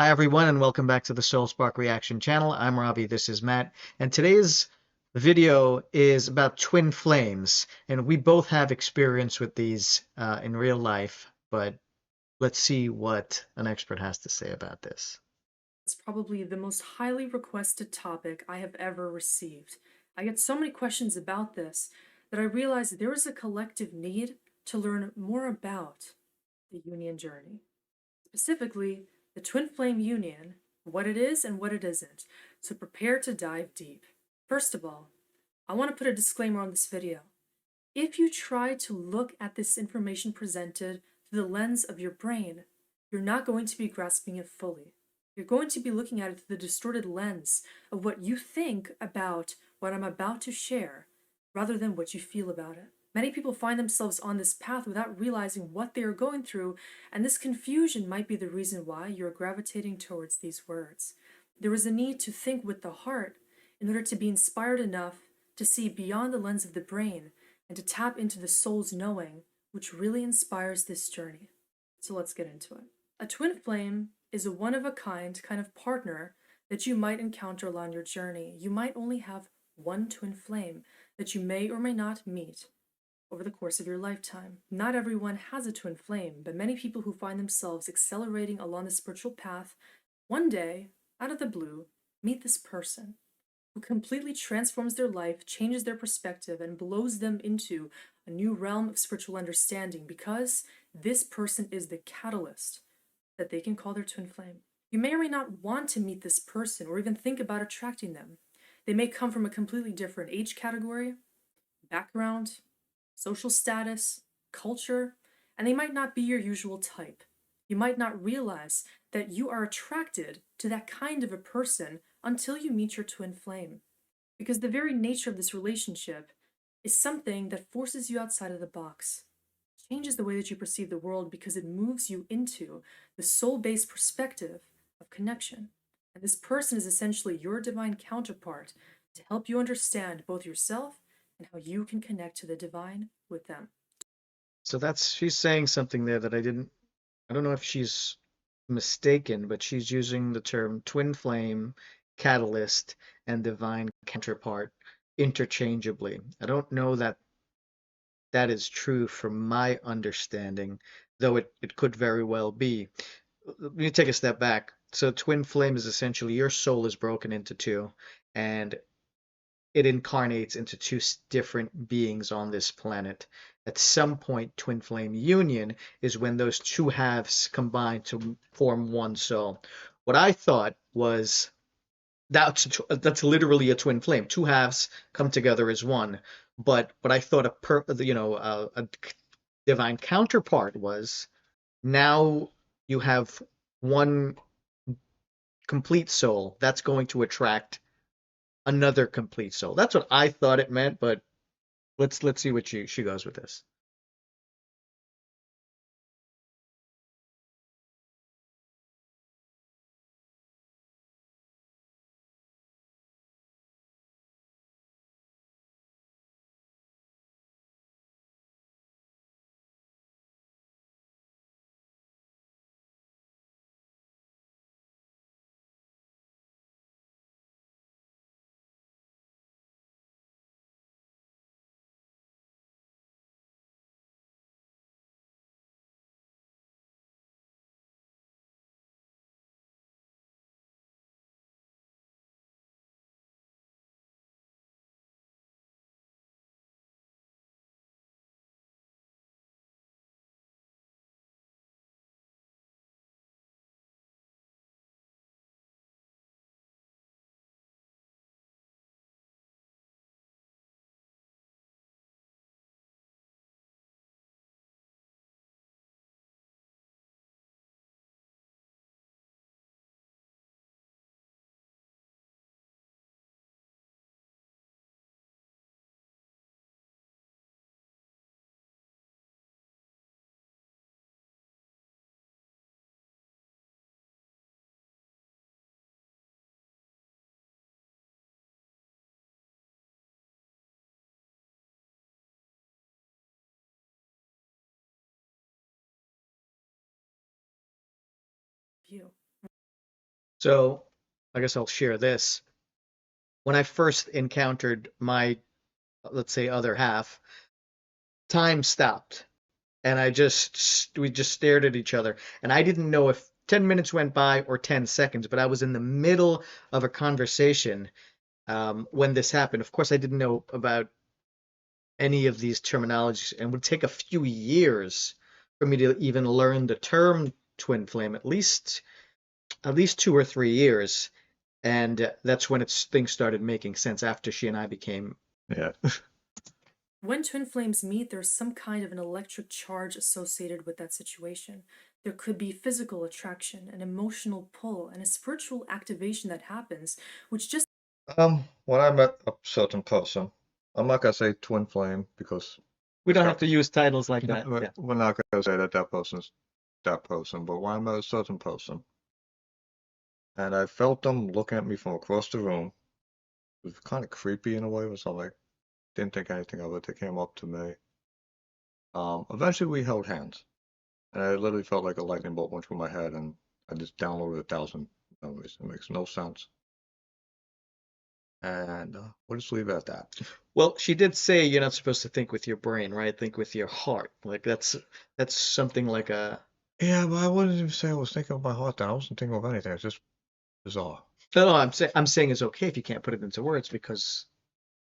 Hi everyone and welcome back to the Soul Spark Reaction channel. I'm Robbie, this is Matt, and today's video is about twin flames, and we both have experience with these in real life, but let's see what an expert has to say about this. It's probably the most highly requested topic I have ever received. I get so many questions about this that I realized there is a collective need to learn more about the union journey. Specifically, the twin flame union, what it is and what it isn't. So prepare to dive deep. First of all, I want to put a disclaimer on this video. If you try to look at this information presented through the lens of your brain, you're not going to be grasping it fully. You're going to be looking at it through the distorted lens of what you think about what I'm about to share, rather than what you feel about it. Many people find themselves on this path without realizing what they are going through, and this confusion might be the reason why you're gravitating towards these words. There is a need to think with the heart in order to be inspired enough to see beyond the lens of the brain and to tap into the soul's knowing, which really inspires this journey. So let's get into it. A twin flame is a one of a kind of partner that you might encounter along your journey. You might only have one twin flame that you may or may not meet over the course of your lifetime. Not everyone has a twin flame, but many people who find themselves accelerating along the spiritual path one day, out of the blue, meet this person who completely transforms their life, changes their perspective, and blows them into a new realm of spiritual understanding because this person is the catalyst that they can call their twin flame. You may or may not want to meet this person or even think about attracting them. They may come from a completely different age category, background, social status, culture, and they might not be your usual type. You might not realize that you are attracted to that kind of a person until you meet your twin flame. Because the very nature of this relationship is something that forces you outside of the box, changes the way that you perceive the world because it moves you into the soul based perspective of connection. And this person is essentially your divine counterpart to help you understand both yourself and how you can connect to the divine with them. So she's saying something there that I don't know if she's mistaken, but she's using the term twin flame, catalyst, and divine counterpart interchangeably. I don't know that that is true from my understanding, though it could very well be. Let me take a step back. So twin flame is essentially your soul is broken into two, and it incarnates into two different beings on this planet. At some point, twin flame union is when those two halves combine to form one soul. What I thought was that's literally a twin flame. Two halves come together as one. But what I thought a divine counterpart was now you have one complete soul that's going to attract another complete soul. That's what I thought it meant, but let's see what she goes with this. You. So I guess I'll share this. When I first encountered my, let's say, other half, time stopped. And we just stared at each other. And I didn't know if 10 minutes went by or 10 seconds, but I was in the middle of a conversation when this happened. Of course, I didn't know about any of these terminologies, and it would take a few years for me to even learn the term twin flame, at least 2 or 3 years. And that's when things started making sense after she and I became. Yeah. When twin flames meet, there's some kind of an electric charge associated with that situation. There could be physical attraction, an emotional pull, and a spiritual activation that happens, which just When I met a certain person, I'm not gonna say twin flame because We it's don't have got to use titles like that. Yeah. we're not gonna say that that person's that person. But when I met a certain person, and I felt them looking at me from across the room, it was kind of creepy in a way. So I like didn't think anything of it. They came up to me. Eventually we held hands, and I literally felt like a lightning bolt went through my head, and I just downloaded 1,000 memories. It makes no sense. And we'll just leave it at that. Well, she did say you're not supposed to think with your brain, right? Think with your heart. Like that's something like a. Yeah, but I wouldn't even say I was thinking of my heart then. I wasn't thinking of anything. It's just bizarre. No, no, I'm saying it's okay if you can't put it into words because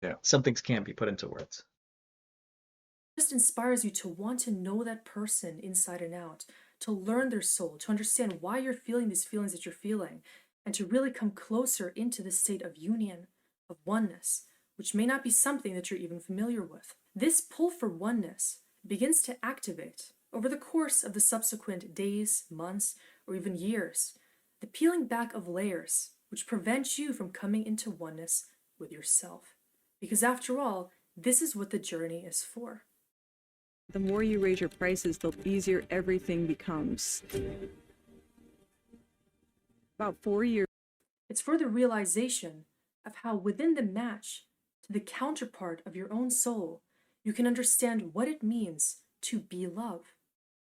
Yeah. some things can't be put into words. inspires you to want to know that person inside and out, to learn their soul, to understand why you're feeling these feelings that you're feeling, and to really come closer into the state of union, of oneness, which may not be something that you're even familiar with. This pull for oneness begins to activate over the course of the subsequent days, months, or even years, the peeling back of layers which prevent you from coming into oneness with yourself. Because after all, this is what the journey is for. The more you raise your prices, the easier everything becomes. About 4 years. It's for the realization of how within the match to the counterpart of your own soul, you can understand what it means to be love,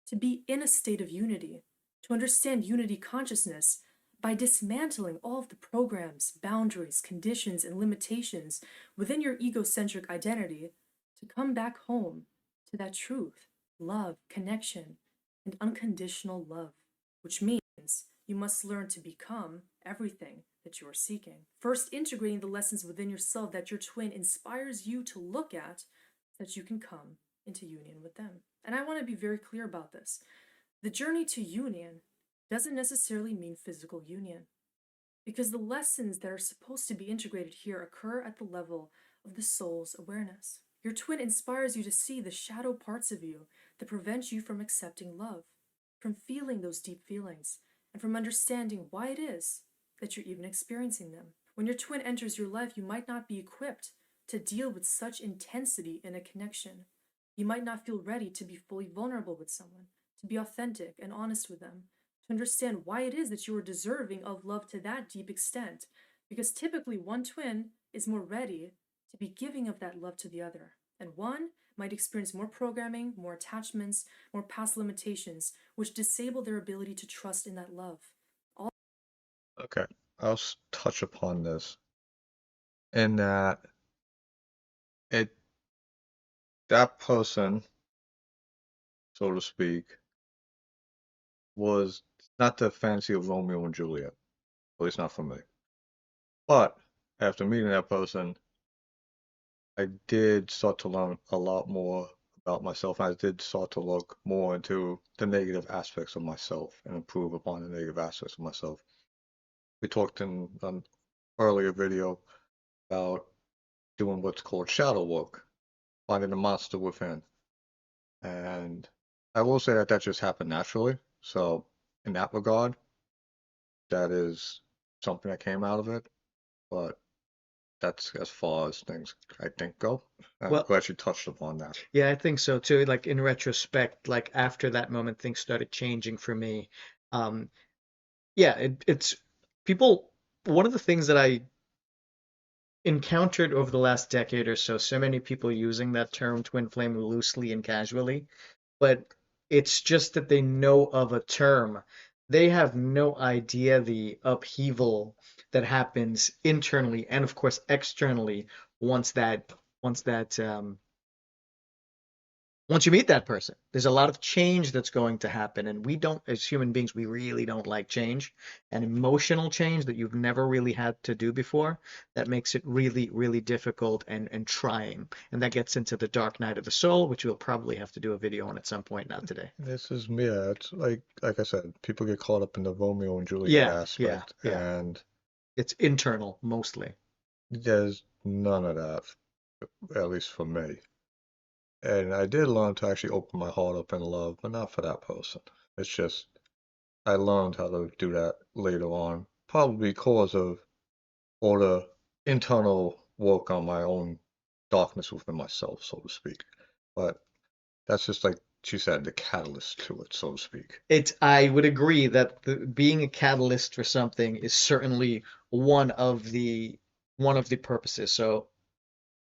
to be in a state of unity, to understand unity consciousness by dismantling all of the programs, boundaries, conditions, and limitations within your egocentric identity to come back home to that truth, love, connection, and unconditional love, which means you must learn to become everything that you are seeking. First, integrating the lessons within yourself that your twin inspires you to look at so that you can come into union with them. And I want to be very clear about this. The journey to union doesn't necessarily mean physical union, because the lessons that are supposed to be integrated here occur at the level of the soul's awareness. Your twin inspires you to see the shadow parts of you that prevent you from accepting love, from feeling those deep feelings, and from understanding why it is that you're even experiencing them. When your twin enters your life, you might not be equipped to deal with such intensity in a connection. You might not feel ready to be fully vulnerable with someone, to be authentic and honest with them, to understand why it is that you are deserving of love to that deep extent. Because typically, one twin is more ready to be giving of that love to the other, and one might experience more programming, more attachments, more past limitations, which disable their ability to trust in that love. Okay. I'll touch upon this in that it that person, so to speak, was not the fantasy of Romeo and Juliet. At least not for me. But after meeting that person, I did start to learn a lot more about myself. I did start to look more into the negative aspects of myself and improve upon the negative aspects of myself. We talked in an earlier video about doing what's called shadow work, finding the monster within. And I will say that that just happened naturally. So in that regard, that is something that came out of it. But that's as far as things I think go. I'm Well, glad you touched upon that. yeah, I think so too. Like in retrospect, like after that moment, things started changing for me. Um, yeah, it's people. One of the things that I encountered over the last decade or so, so many people using that term twin flame loosely and casually, but it's just that they know of a term they have no idea the upheaval that happens internally and of course externally once that once that once you meet that person. There's a lot of change that's going to happen, and we don't, as human beings, we really don't like change, and emotional change that you've never really had to do before. That makes it really, really difficult and trying, and that gets into the dark night of the soul, which we'll probably have to do a video on at some point, not today. This is yeah, it's like I said, people get caught up in the Romeo and Juliet Yeah, yeah, aspect, yeah. and It's internal mostly. there's none of that, at least for me. And I did learn to actually open my heart up in love, but not for that person. It's just I learned how to do that later on, probably because of all the internal work on my own darkness within myself, so to speak. But that's just like she said, the catalyst to it, so to speak. I would agree that being a catalyst for something is certainly one of the purposes. So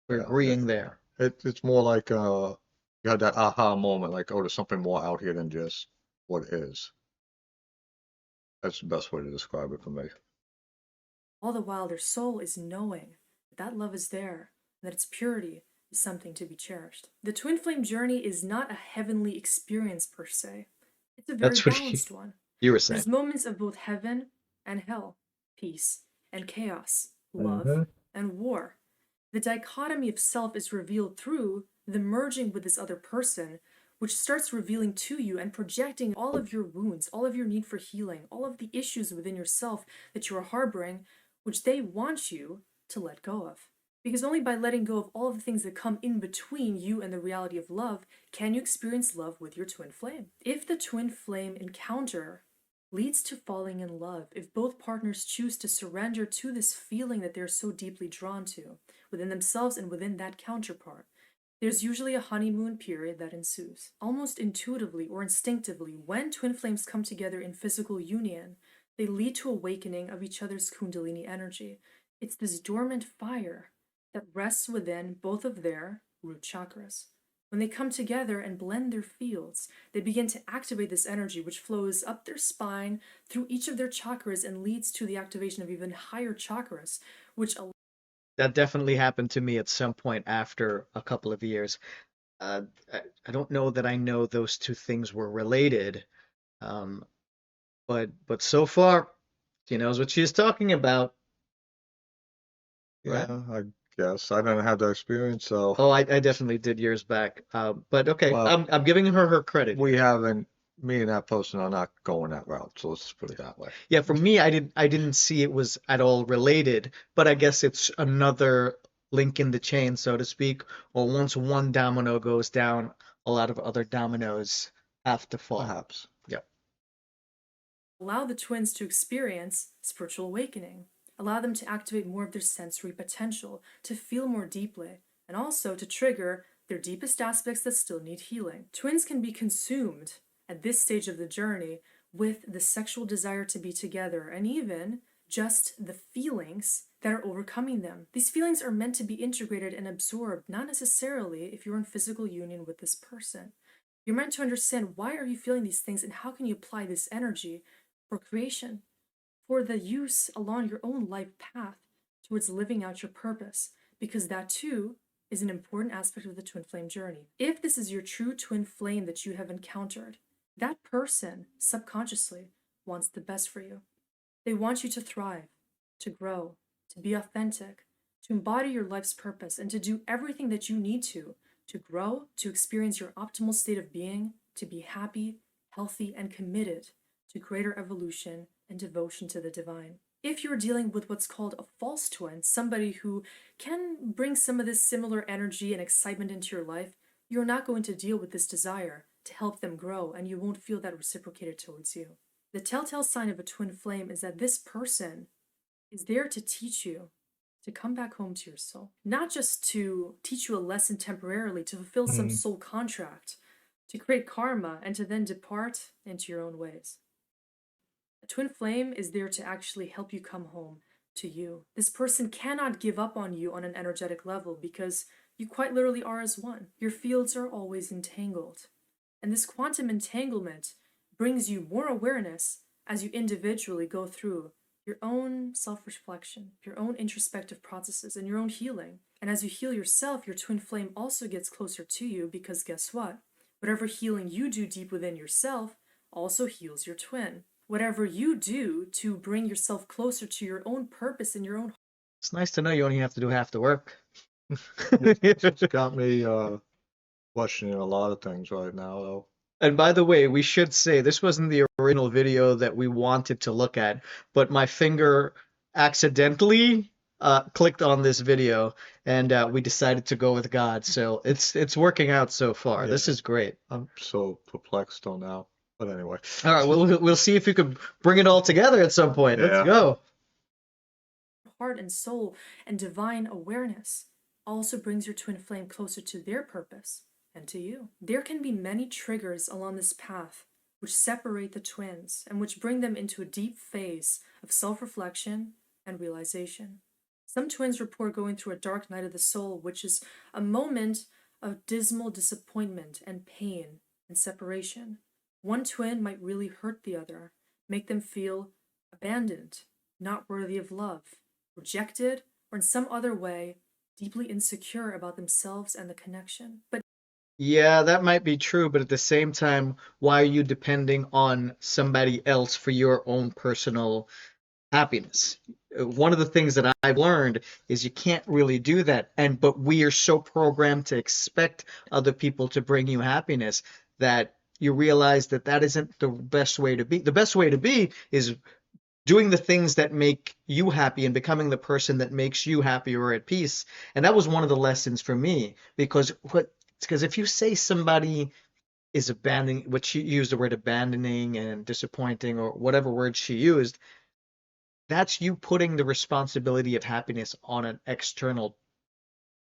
we're Yeah, agreeing there. it's more like you had that aha moment, like, oh, there's something more out here than just what is. That's the best way to describe it for me. All the while, their soul is knowing that that love is there and that its purity is something to be cherished. The twin flame journey is not a heavenly experience per se, it's a very That's what balanced one. you were saying. There's moments of both heaven and hell, peace and chaos, love Mm-hmm. and war. The dichotomy of self is revealed through the merging with this other person, which starts revealing to you and projecting all of your wounds, all of your need for healing, all of the issues within yourself that you are harboring, which they want you to let go of. Because only by letting go of all of the things that come in between you and the reality of love can you experience love with your twin flame. If the twin flame encounter leads to falling in love, if both partners choose to surrender to this feeling that they're so deeply drawn to within themselves and within that counterpart, there's usually a honeymoon period that ensues. Almost intuitively or instinctively, when twin flames come together in physical union, they lead to awakening of each other's Kundalini energy. It's this dormant fire that rests within both of their root chakras. When they come together and blend their fields, they begin to activate this energy, which flows up their spine through each of their chakras and leads to the activation of even higher chakras, which That definitely happened to me at some point after a couple of years. I don't know that I know those two things were related, um, but so far, she knows what she's talking about, right? Yeah, I guess I don't have that experience, so Oh, I definitely did years back. But okay, well, I'm giving her credit we here. haven't. Me and that person are not going that route, so let's put it that way. Yeah, for me, I didn't see it was at all related, but I guess it's another link in the chain, so to speak. Or once one domino goes down, a lot of other dominoes have to fall. Perhaps. Yep. allow the twins to experience spiritual awakening, allow them to activate more of their sensory potential, to feel more deeply, and also to trigger their deepest aspects that still need healing. Twins can be consumed at this stage of the journey with the sexual desire to be together and even just the feelings that are overcoming them. These feelings are meant to be integrated and absorbed, not necessarily if you're in physical union with this person. You're meant to understand why are you feeling these things and how can you apply this energy for creation, for the use along your own life path towards living out your purpose, because that too is an important aspect of the twin flame journey. If this is your true twin flame that you have encountered, that person subconsciously wants the best for you. They want you to thrive, to grow, to be authentic, to embody your life's purpose, and to do everything that you need to grow, to experience your optimal state of being, to be happy, healthy, and committed to greater evolution and devotion to the divine. If you're dealing with what's called a false twin, somebody who can bring some of this similar energy and excitement into your life, you're not going to deal with this desire to help them grow, and you won't feel that reciprocated towards you. The telltale sign of a twin flame is that this person is there to teach you to come back home to your soul, not just to teach you a lesson temporarily, to fulfill some Mm. soul contract, to create karma, and to then depart into your own ways. A twin flame is there to actually help you come home to you. This person cannot give up on you on an energetic level because you quite literally are as one. Your fields are always entangled. And this quantum entanglement brings you more awareness as you individually go through your own self reflection, your own introspective processes, and your own healing. And as you heal yourself, your twin flame also gets closer to you because guess what? Whatever healing you do deep within yourself also heals your twin. Whatever you do to bring yourself closer to your own purpose and your own. It's nice to know you only have to do half the work. It's got me questioning a lot of things right now, though. And by the way, we should say this wasn't the original video that we wanted to look at, but my finger accidentally clicked on this video, and we decided to go with God. So it's working out so far. This Yeah. is great. I'm so perplexed on now. But anyway. All right, we'll see if you could bring it all together at some point. Let's Yeah. go. Heart and soul and divine awareness also brings your twin flame closer to their purpose and to you. There can be many triggers along this path which separate the twins and which bring them into a deep phase of self reflection and realization. Some twins report going through a dark night of the soul, which is a moment of dismal disappointment and pain and separation. One twin might really hurt the other, make them feel abandoned, not worthy of love, rejected, or in some other way deeply insecure about themselves and the connection. But Yeah, that might be true, but at the same time, why are you depending on somebody else for your own personal happiness? One of the things that I've learned is you can't really do that. But we are so programmed to expect other people to bring you happiness that you realize that that isn't the best way to be. The best way to be is doing the things that make you happy and becoming the person that makes you happy or at peace. And that was one of the lessons for me because if you say somebody is abandoning, which she used the word abandoning and disappointing or whatever word she used, that's you putting the responsibility of happiness on an external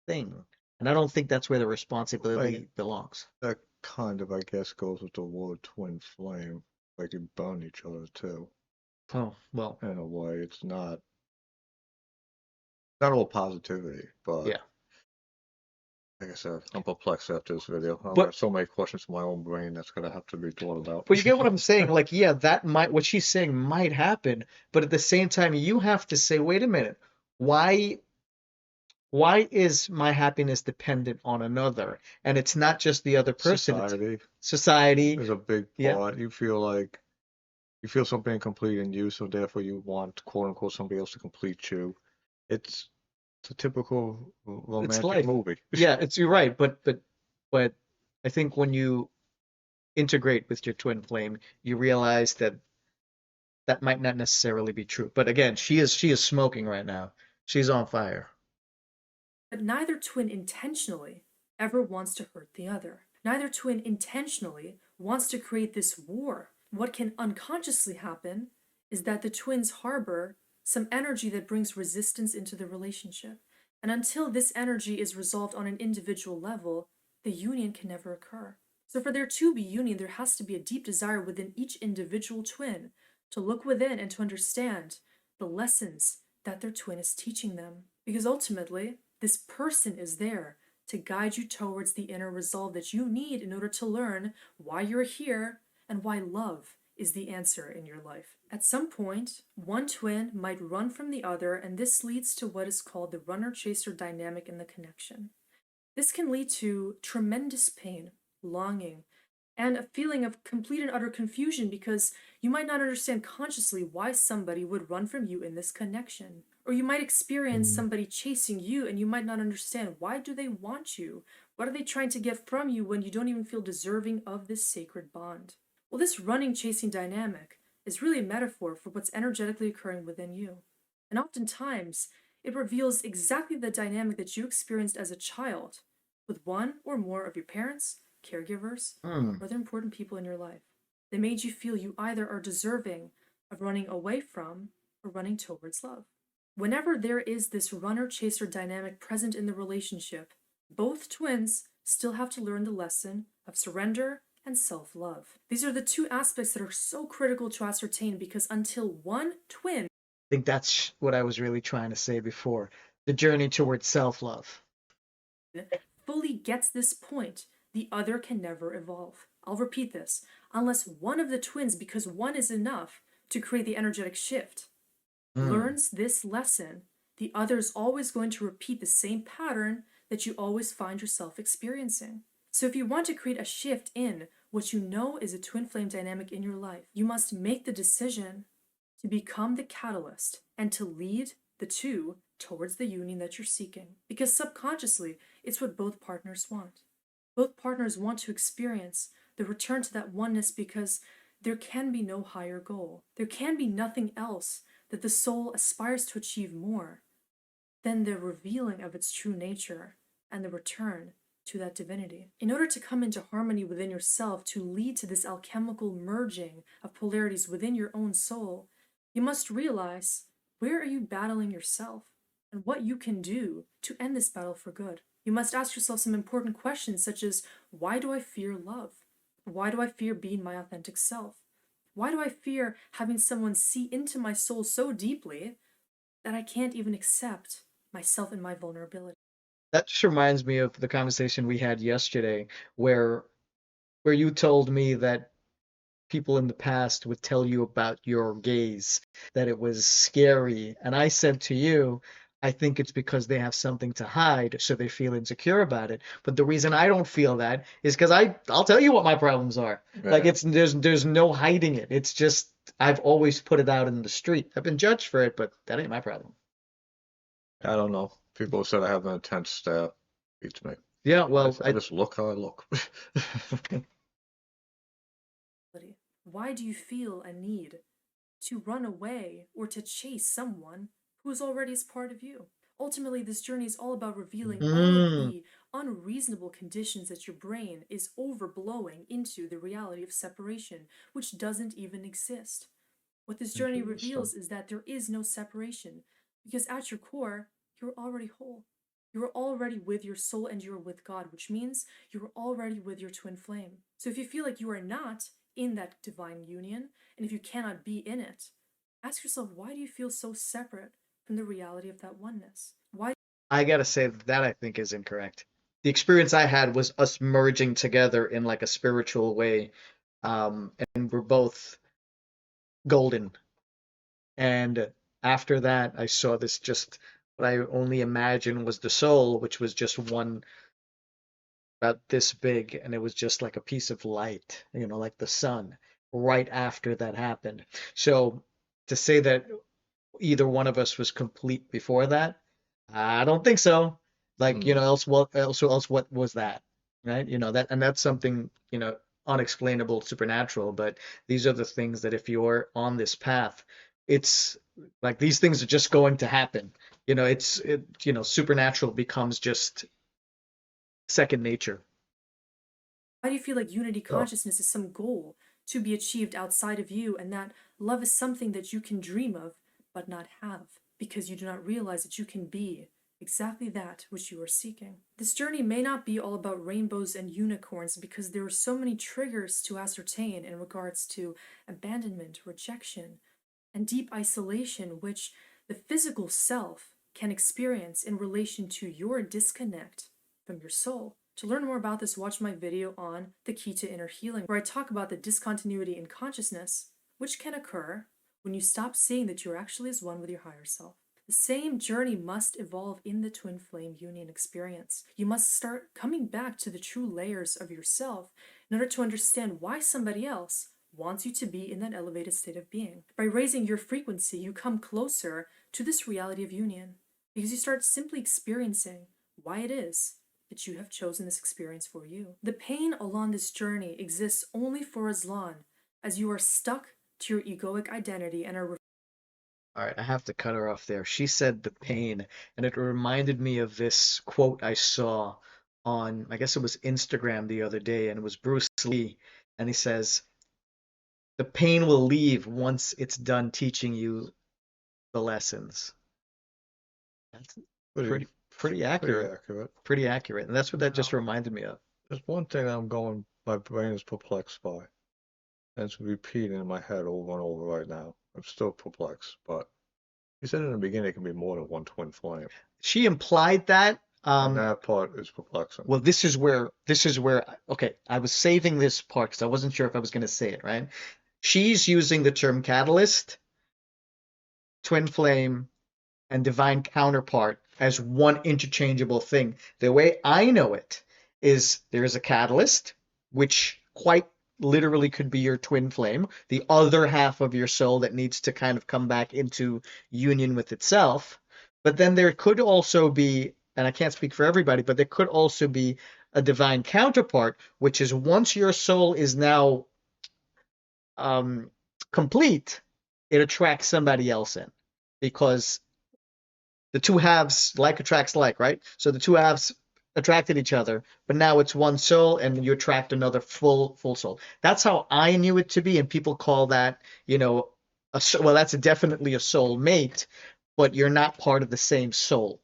thing. And I don't think that's where the responsibility Right. belongs. That kind of, I guess, goes with the word twin flame. Like you burn each other too. Oh, well, In a way, it's not all positivity, but yeah. like I said, I'm perplexed after this video. I've But got so many questions in my own brain that's gonna have to be thought about. But you get what I'm saying? Like, yeah, what she's saying might happen, but at the same time, you have to say, wait a minute, why why is my happiness dependent on another? And it's not just the other person, it's Society society. is a big Yeah, part. You feel something incomplete in you, so therefore you want quote unquote somebody else to complete you. It's a typical it's romantic life. movie. Yeah, you're right, but I think when you integrate with your twin flame, you realize that that might not necessarily be true. But again, she is smoking right now. She's on fire. neither twin intentionally ever wants to hurt the other. Neither twin intentionally wants to create this war. What can unconsciously happen is that the twins harbor some energy that brings resistance into the relationship. And until this energy is resolved on an individual level, the union can never occur. So, for there to be union, there has to be a deep desire within each individual twin to look within and to understand the lessons that their twin is teaching them. Because ultimately, this person is there to guide you towards the inner resolve that you need in order to learn why you're here and why love is the answer in your life. At some point, one twin might run from the other, and this leads to what is called the runner chaser dynamic in the connection. This can lead to tremendous pain, longing, and a feeling of complete and utter confusion because you might not understand consciously why somebody would run from you in this connection. Or you might experience somebody chasing you and you might not understand why do they want you? What are they trying to get from you when you don't even feel deserving of this sacred bond? Well, this running chasing dynamic is really a metaphor for what's energetically occurring within you. And oftentimes, it reveals exactly the dynamic that you experienced as a child with one or more of your parents, caregivers, Hmm. or other important people in your life. They made you feel you either are deserving of running away from or running towards love. Whenever there is this runner chaser dynamic present in the relationship, both twins still have to learn the lesson of surrender and self love. These are the two aspects that are so critical to ascertain because until one twin Think that's what I was really trying to say before. The journey towards self-love. fully gets this point, the other can never evolve. I'll repeat this. Unless one of the twins, because one is enough, to create the energetic shift. Mm. Learns this lesson, the other is always going to repeat the same pattern that you always find yourself experiencing. So, if you want to create a shift in what you know is a twin flame dynamic in your life, you must make the decision to become the catalyst and to lead the two towards the union that you're seeking. Because subconsciously, it's what both partners want. Both partners want to experience the return to that oneness because there can be no higher goal. There can be nothing else that the soul aspires to achieve more than the revealing of its true nature and the return to that divinity. In order to come into harmony within yourself, to lead to this alchemical merging of polarities within your own soul, you must realize where are you battling yourself and what you can do to end this battle for good. You must ask yourself some important questions such as, why do I fear love? Why do I fear being my authentic self? Why do I fear having someone see into my soul so deeply that I can't even accept myself and my vulnerability? That just reminds me of the conversation we had yesterday, where you told me that people in the past would tell you about your gaze, that it was scary. And I said to you, I think it's because they have something to hide, so they feel insecure about it. But the reason I don't feel that is because I'll tell you what my problems are. Like Yeah. there's no hiding it. It's just I've always put it out in the street. I've been judged for it, but that ain't my problem. I don't know. People said I have an intense stare. Beats me. Yeah, I, well, I just look how I look. Why do you feel a need to run away or to chase someone who is already as part of you? Ultimately, this journey is all about revealing all of mm, the unreasonable conditions that your brain is overblowing into the reality of separation, which doesn't even exist. What this journey Interesting. reveals is that there is no separation, because at your core, you're already whole. You're already with your soul and you're with God, which means you're already with your twin flame. So if you feel like you are not in that divine union, and if you cannot be in it, ask yourself, why do you feel so separate from the reality of that oneness? Why? I gotta say that I think is incorrect. The experience I had was us merging together in like a spiritual way, and we're both golden. And after that, I saw this just what I only imagined was the soul, which was just one about this big, and it was just like a piece of light, like the sun, right after that happened. So to say that either one of us was complete before that, I don't think so. Like, Hmm. else what was that? Right? That's something, unexplainable, supernatural, but these are the things that if you're on this path, it's like these things are just going to happen. Supernatural becomes just second nature. Why do you feel like unity Oh, consciousness is some goal to be achieved outside of you, and that love is something that you can dream of but not have because you do not realize that you can be exactly that which you are seeking? This journey may not be all about rainbows and unicorns because there are so many triggers to ascertain in regards to abandonment, rejection, and deep isolation, which the physical self can experience in relation to your disconnect from your soul. To learn more about this, watch my video on the key to inner healing, where I talk about the discontinuity in consciousness, which can occur when you stop seeing that you're actually as one with your higher self. The same journey must evolve in the twin flame union experience. You must start coming back to the true layers of yourself in order to understand why somebody else wants you to be in that elevated state of being. By raising your frequency, you come closer to this reality of union because you start simply experiencing why it is that you have chosen this experience for you. The pain along this journey exists only for as long as you are stuck to your egoic identity and are. All right, I have to cut her off there. She said the pain, and it reminded me of this quote I saw on, I guess it was Instagram the other day, and it was Bruce Lee, and he says, "The pain will leave once it's done teaching you the lessons." That's pretty, pretty pretty accurate. accurate. Pretty accurate. And that's what that just Now, reminded me of. there's one thing my brain is perplexed by, and it's repeating in my head over and over right now. I'm still perplexed, but you said in the beginning it can be more than one twin flame, She implied that. and that part is perplexing. Well, this is where, okay, I was saving this part because I wasn't sure if I was going to say it, right? She's using the term catalyst, twin flame, and divine counterpart as one interchangeable thing. The way I know it is there is a catalyst, which quite literally could be your twin flame, the other half of your soul that needs to kind of come back into union with itself. But then there could also be, and I can't speak for everybody, but there could also be a divine counterpart, which is once your soul is now um, complete, it attracts somebody else in because the two halves like attracts like, right? So the two halves attracted each other, but now it's one soul and you attract another full soul. That's how I knew it to be, and people call that, well, that's definitely a soul mate, but you're not part of the same soul,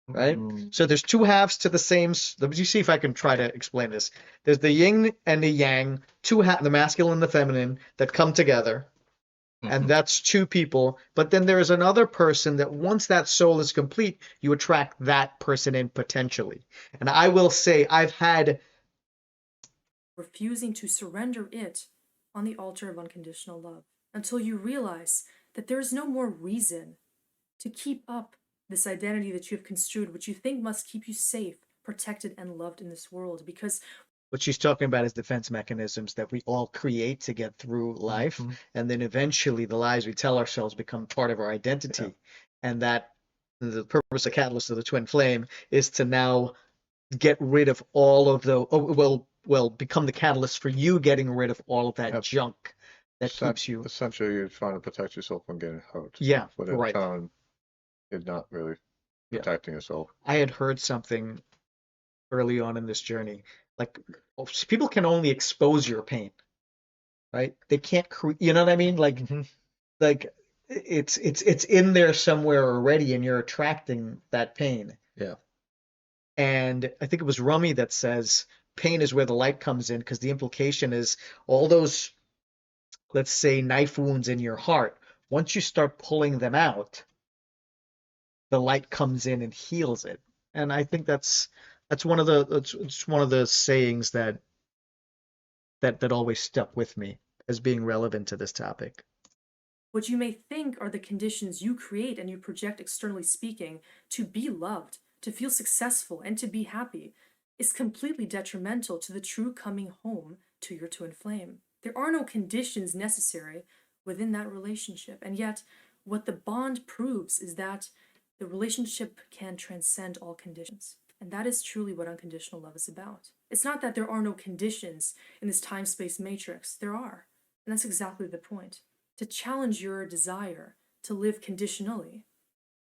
right? Mm, So there's two halves to the same. Let me see if I can try to explain this. There's the yin and the yang, the masculine and the feminine that come together, and mhm. that's two people. But then there is another person that once that soul is complete, you attract that person in potentially. And I will say, I've had, refusing to surrender it on the altar of unconditional love until you realize that there is no more reason to keep up this identity that you have construed, which you think must keep you safe, protected, and loved in this world. Because what she's talking about is defense mechanisms that we all create to get through life. Mhm. And then eventually the lies we tell ourselves become part of our Yeah. identity. And that the purpose of Catalyst of the Twin Flame is to now get rid of all of the, become the catalyst for you getting rid of all of that Yeah. junk that keeps you. Essentially, you're trying to protect yourself from getting hurt, Yeah, but in right. turn, you're not really Yeah. protecting yourself. I had heard something early on in this journey. Like, people can only expose your pain, right? They can't create, you know what I mean? Hmm. Like it's in there somewhere already, and you're attracting that pain. Yeah. And I think it was Rummy that says pain is where the light comes in, because the implication is all those, let's say, knife wounds in your heart. Once you start pulling them out, the light comes in and heals it. And I think that's one of the it's one of the sayings that always stuck with me as being relevant to this topic. what you may think are the conditions you create and you project externally speaking to be loved, to feel successful, and to be happy is completely detrimental to the true coming home to your twin flame. There are no conditions necessary within that relationship, and yet what the bond proves is that the relationship can transcend all conditions. And that is truly what unconditional love is about. It's not that there are no conditions in this time space matrix, there are. And that's exactly the point. To challenge your desire to live conditionally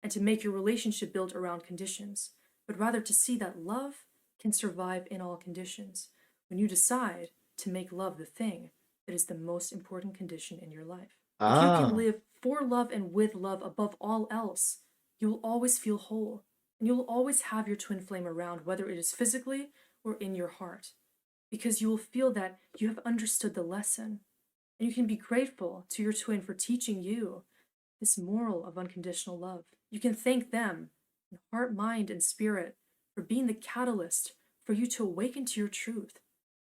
and to make your relationship built around conditions, but rather to see that love can survive in all conditions when you decide to make love the thing that is the most important condition in your life. If you can Ah, live for love and with love above all else, you will always feel whole and you will always have your twin flame around, whether it is physically or in your heart, because you will feel that you have understood the lesson and you can be grateful to your twin for teaching you this moral of unconditional love. You can thank them in heart, mind, and spirit for being the catalyst for you to awaken to your truth,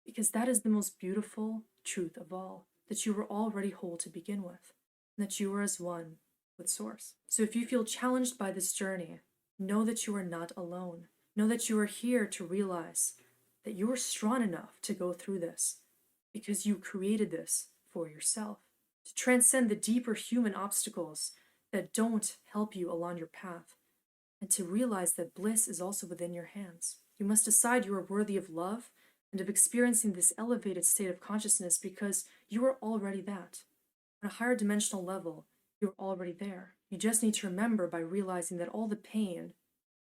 because that is the most beautiful truth of all, that you were already whole to begin with, and that you are as one with Source. So if you feel challenged by this journey, know that you are not alone. Know that you are here to realize that you are strong enough to go through this because you created this for yourself, to transcend the deeper human obstacles that don't help you along your path, and to realize that bliss is also within your hands. You must decide you are worthy of love and of experiencing this elevated state of consciousness because you are already that. On a higher dimensional level, you're already there. You just need to remember by realizing that all the pain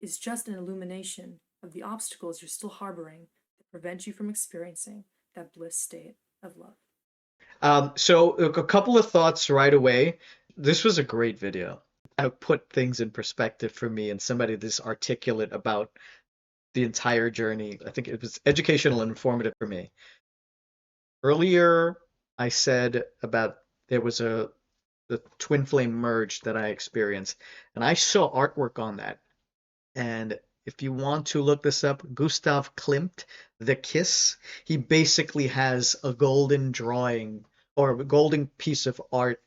is just an illumination of the obstacles you're still harboring that prevent you from experiencing that bliss state of love. so a couple of thoughts right away. This was a great video. I put things in perspective for me and somebody this articulate about the entire journey. I think it was educational and informative for me. Earlier, I said about there was the twin flame merge that I experienced, and I saw artwork on that. And if you want to look this up, Gustav Klimt, The Kiss, he basically has a golden drawing or a golden piece of art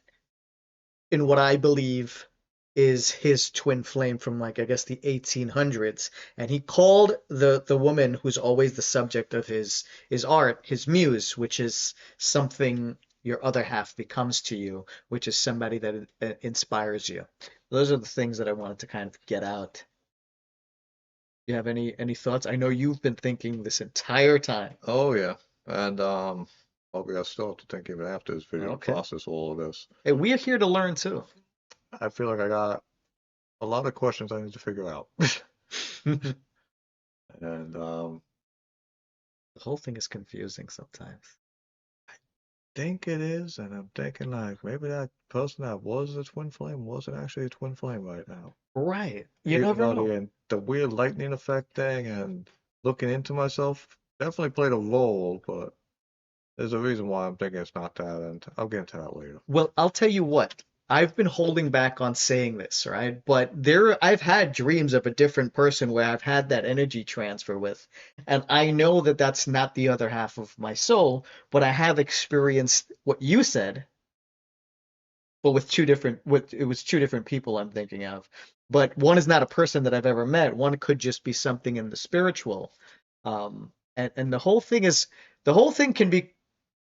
in what I believe is his twin flame from like I guess the 1800s, and he called the woman who's always the subject of his art his muse, which is something your other half becomes to you, which is somebody that inspires you. Those are the things that I wanted to kind of get out. You have any thoughts? I know you've been thinking this entire time. Oh yeah, and I still have to think even after this video to Okay. process all of this. Hey, we're here to learn too. I feel like I got a lot of questions I need to figure out, The and whole thing is confusing sometimes. think it is, and I'm thinking like maybe that person that was a twin flame wasn't actually a twin flame right now. Right. You Even never though know. the weird lightning effect thing and looking into myself definitely played a role, but there's a reason why I'm thinking it's not that, and I'll get into that later. Well, I'll tell you what. I've been holding back on saying this, right? But I've had dreams of a different person where I've had that energy transfer with, and I know that that's not the other half of my soul, but I have experienced what you said, but with it was two different people I'm thinking of. But one is not a person that I've ever met. One could just be something in the spiritual. And the whole thing can be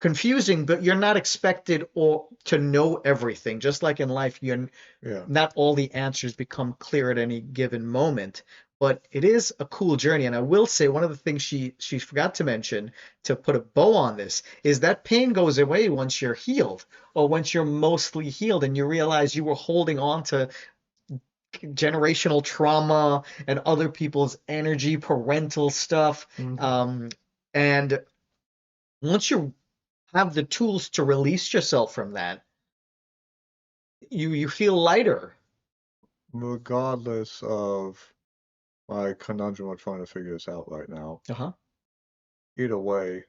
confusing, but you're not expected or to know everything. Just like in life, you're Yeah. not all the answers become clear at any given moment. But it is a cool journey. And I will say one of the things she forgot to mention to put a bow on this is that pain goes away once you're healed or once you're mostly healed and you realize you were holding on to generational trauma and other people's energy, parental stuff. And once you have the tools to release yourself from that, you feel lighter. Regardless of my conundrum of trying to figure this out right now, Uh-huh. either way,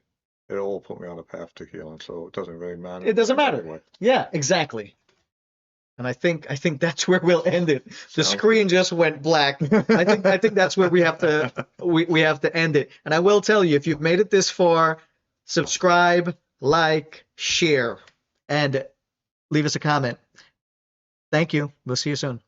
it'll all put me on a path to healing, so it doesn't really matter. It doesn't Either matter. way. Yeah, exactly. And I think that's where we'll end it. The Sounds screen just went black. I think that's where we have to end it. And I will tell you, if you've made it this far, subscribe, like, share, and leave us a comment. Thank you. We'll see you soon.